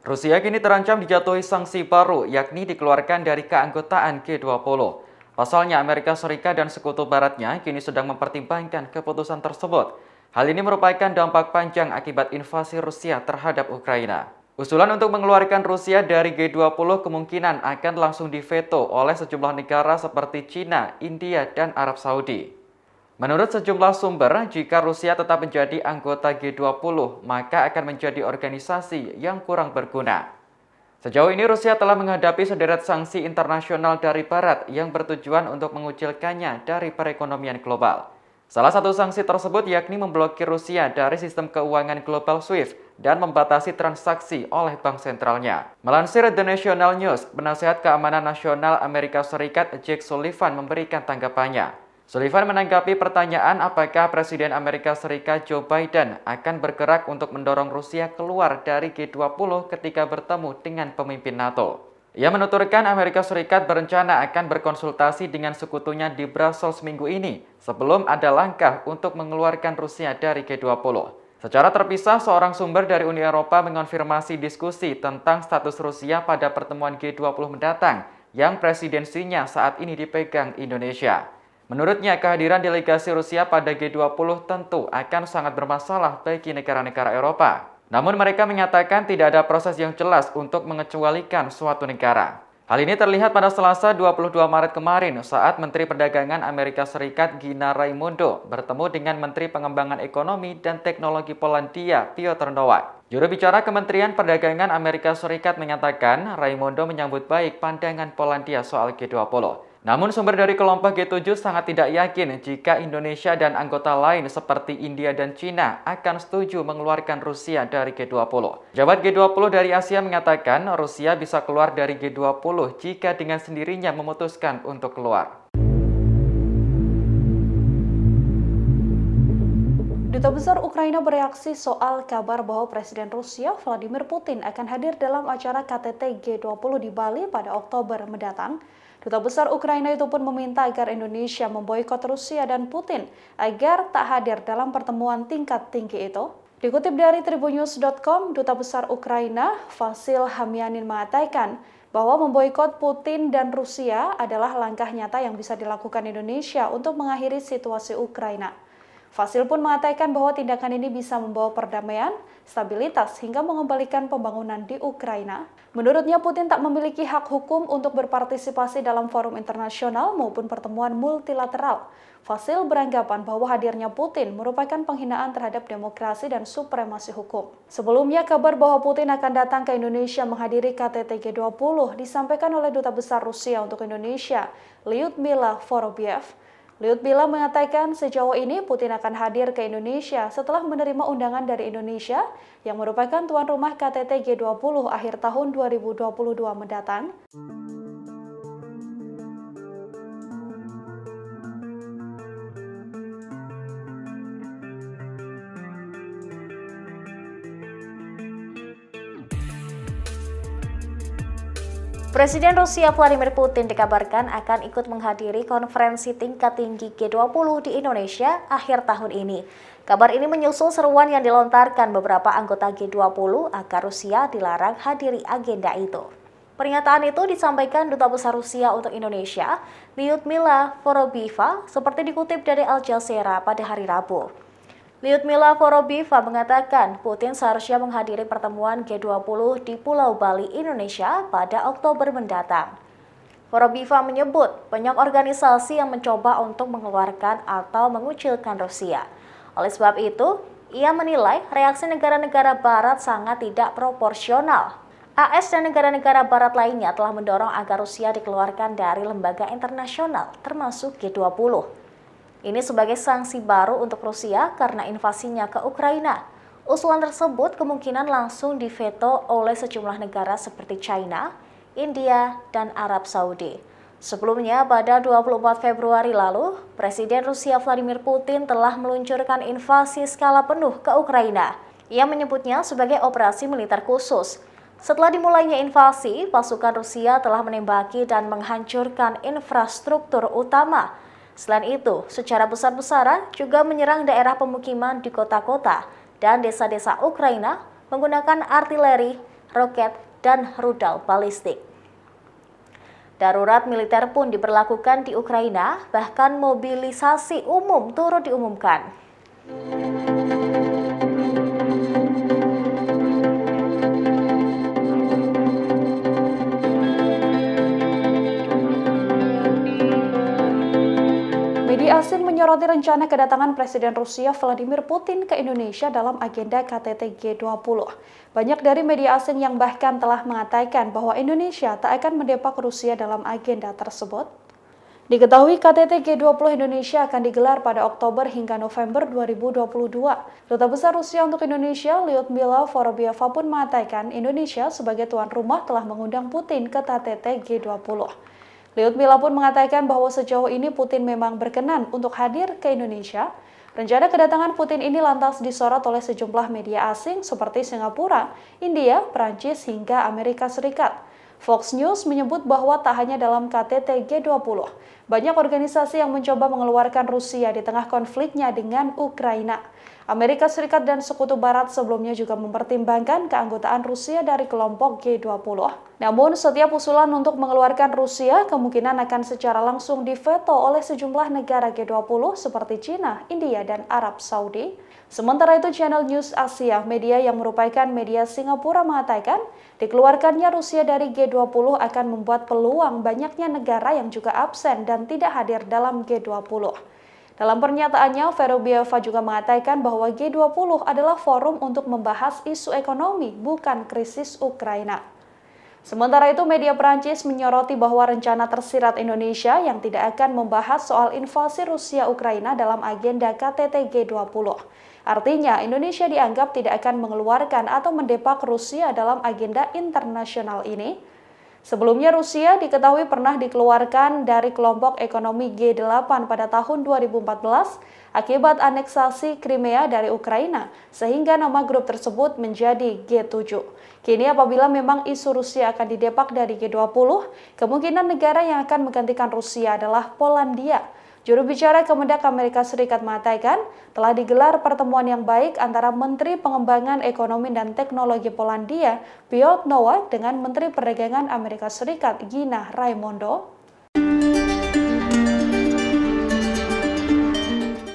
Rusia kini terancam dijatuhi sanksi baru, yakni dikeluarkan dari keanggotaan G20. Pasalnya, Amerika Serikat dan sekutu baratnya kini sedang mempertimbangkan keputusan tersebut. Hal ini merupakan dampak panjang akibat invasi Rusia terhadap Ukraina. Usulan untuk mengeluarkan Rusia dari G20 kemungkinan akan langsung diveto oleh sejumlah negara seperti China, India, dan Arab Saudi. Menurut sejumlah sumber, jika Rusia tetap menjadi anggota G20, maka akan menjadi organisasi yang kurang berguna. Sejauh ini Rusia telah menghadapi sederet sanksi internasional dari Barat yang bertujuan untuk mengucilkannya dari perekonomian global. Salah satu sanksi tersebut yakni memblokir Rusia dari sistem keuangan global SWIFT dan membatasi transaksi oleh bank sentralnya. Melansir The National News, penasihat keamanan nasional Amerika Serikat Jake Sullivan memberikan tanggapannya. Sullivan menanggapi pertanyaan apakah Presiden Amerika Serikat Joe Biden akan bergerak untuk mendorong Rusia keluar dari G20 ketika bertemu dengan pemimpin NATO. Ia menuturkan Amerika Serikat berencana akan berkonsultasi dengan sekutunya di Brussels minggu ini sebelum ada langkah untuk mengeluarkan Rusia dari G20. Secara terpisah, seorang sumber dari Uni Eropa mengonfirmasi diskusi tentang status Rusia pada pertemuan G20 mendatang yang presidensinya saat ini dipegang Indonesia. Menurutnya, kehadiran delegasi Rusia pada G20 tentu akan sangat bermasalah bagi negara-negara Eropa. Namun mereka menyatakan tidak ada proses yang jelas untuk mengecualikan suatu negara. Hal ini terlihat pada Selasa 22 Maret kemarin saat Menteri Perdagangan Amerika Serikat Gina Raimondo bertemu dengan Menteri Pengembangan Ekonomi dan Teknologi Polandia Piotr Nowak. Juru bicara Kementerian Perdagangan Amerika Serikat menyatakan Raimondo menyambut baik pandangan Polandia soal G20. Namun sumber dari kelompok G7 sangat tidak yakin jika Indonesia dan anggota lain seperti India dan China akan setuju mengeluarkan Rusia dari G20. Pejabat G20 dari Asia mengatakan Rusia bisa keluar dari G20 jika dengan sendirinya memutuskan untuk keluar. Duta Besar Ukraina bereaksi soal kabar bahwa Presiden Rusia Vladimir Putin akan hadir dalam acara KTT G20 di Bali pada Oktober mendatang. Duta Besar Ukraina itu pun meminta agar Indonesia memboikot Rusia dan Putin agar tak hadir dalam pertemuan tingkat tinggi itu. Dikutip dari Tribunnews.com, Duta Besar Ukraina Vasil Hamyanin mengatakan bahwa memboikot Putin dan Rusia adalah langkah nyata yang bisa dilakukan Indonesia untuk mengakhiri situasi Ukraina. Vasil pun mengatakan bahwa tindakan ini bisa membawa perdamaian, stabilitas, hingga mengembalikan pembangunan di Ukraina. Menurutnya, Putin tak memiliki hak hukum untuk berpartisipasi dalam forum internasional maupun pertemuan multilateral. Vasil beranggapan bahwa hadirnya Putin merupakan penghinaan terhadap demokrasi dan supremasi hukum. Sebelumnya, kabar bahwa Putin akan datang ke Indonesia menghadiri KTT G20 disampaikan oleh Duta Besar Rusia untuk Indonesia, Lyudmila Vorobyev. Lyudmila mengatakan sejauh ini Putin akan hadir ke Indonesia setelah menerima undangan dari Indonesia yang merupakan tuan rumah KTT G20 akhir tahun 2022 mendatang. Presiden Rusia Vladimir Putin dikabarkan akan ikut menghadiri konferensi tingkat tinggi G20 di Indonesia akhir tahun ini. Kabar ini menyusul seruan yang dilontarkan beberapa anggota G20 agar Rusia dilarang hadiri agenda itu. Pernyataan itu disampaikan Duta Besar Rusia untuk Indonesia, Lyudmila Vorobyeva, seperti dikutip dari Al Jazeera pada hari Rabu. Lyudmila Vorobyeva mengatakan Putin seharusnya menghadiri pertemuan G20 di Pulau Bali, Indonesia pada Oktober mendatang. Vorobyeva menyebut banyak organisasi yang mencoba untuk mengeluarkan atau mengucilkan Rusia. Oleh sebab itu, ia menilai reaksi negara-negara Barat sangat tidak proporsional. AS dan negara-negara Barat lainnya telah mendorong agar Rusia dikeluarkan dari lembaga internasional, termasuk G20. Ini sebagai sanksi baru untuk Rusia karena invasinya ke Ukraina. Usulan tersebut kemungkinan langsung diveto oleh sejumlah negara seperti China, India, dan Arab Saudi. Sebelumnya, pada 24 Februari lalu, Presiden Rusia Vladimir Putin telah meluncurkan invasi skala penuh ke Ukraina. Ia menyebutnya sebagai operasi militer khusus. Setelah dimulainya invasi, pasukan Rusia telah menembaki dan menghancurkan infrastruktur utama. Selain itu, secara besar-besaran juga menyerang daerah pemukiman di kota-kota dan desa-desa Ukraina menggunakan artileri, roket, dan rudal balistik. Darurat militer pun diberlakukan di Ukraina, bahkan mobilisasi umum turut diumumkan. Media asing menyoroti rencana kedatangan Presiden Rusia Vladimir Putin ke Indonesia dalam agenda KTT G20. Banyak dari media asing yang bahkan telah mengatakan bahwa Indonesia tak akan mendepak Rusia dalam agenda tersebut. Diketahui KTT G20 Indonesia akan digelar pada Oktober hingga November 2022. Duta Besar Rusia untuk Indonesia, Lyudmila Vorobyeva pun mengatakan Indonesia sebagai tuan rumah telah mengundang Putin ke KTT G20. Lyudmila pun mengatakan bahwa sejauh ini Putin memang berkenan untuk hadir ke Indonesia. Rencana kedatangan Putin ini lantas disorot oleh sejumlah media asing seperti Singapura, India, Prancis, hingga Amerika Serikat. Fox News menyebut bahwa tak hanya dalam KTT G20, banyak organisasi yang mencoba mengeluarkan Rusia di tengah konfliknya dengan Ukraina. Amerika Serikat dan Sekutu Barat sebelumnya juga mempertimbangkan keanggotaan Rusia dari kelompok G20. Namun, setiap usulan untuk mengeluarkan Rusia kemungkinan akan secara langsung diveto oleh sejumlah negara G20 seperti China, India, dan Arab Saudi. Sementara itu, Channel News Asia, media yang merupakan media Singapura, mengatakan dikeluarkannya Rusia dari G20 akan membuat peluang banyaknya negara yang juga absen dan tidak hadir dalam G20. Dalam pernyataannya, Vorobyeva juga mengatakan bahwa G20 adalah forum untuk membahas isu ekonomi, bukan krisis Ukraina. Sementara itu, media Prancis menyoroti bahwa rencana tersirat Indonesia yang tidak akan membahas soal invasi Rusia Ukraina dalam agenda KTT G20. Artinya, Indonesia dianggap tidak akan mengeluarkan atau mendepak Rusia dalam agenda internasional ini. Sebelumnya, Rusia diketahui pernah dikeluarkan dari kelompok ekonomi G8 pada tahun 2014 akibat aneksasi Crimea dari Ukraina, sehingga nama grup tersebut menjadi G7. Kini apabila memang isu Rusia akan didepak dari G20, kemungkinan negara yang akan menggantikan Rusia adalah Polandia. Juru bicara Kemendak Amerika Serikat mengatakan telah digelar pertemuan yang baik antara Menteri Pengembangan Ekonomi dan Teknologi Polandia, Piotr Nowak, dengan Menteri Perdagangan Amerika Serikat, Gina Raimondo.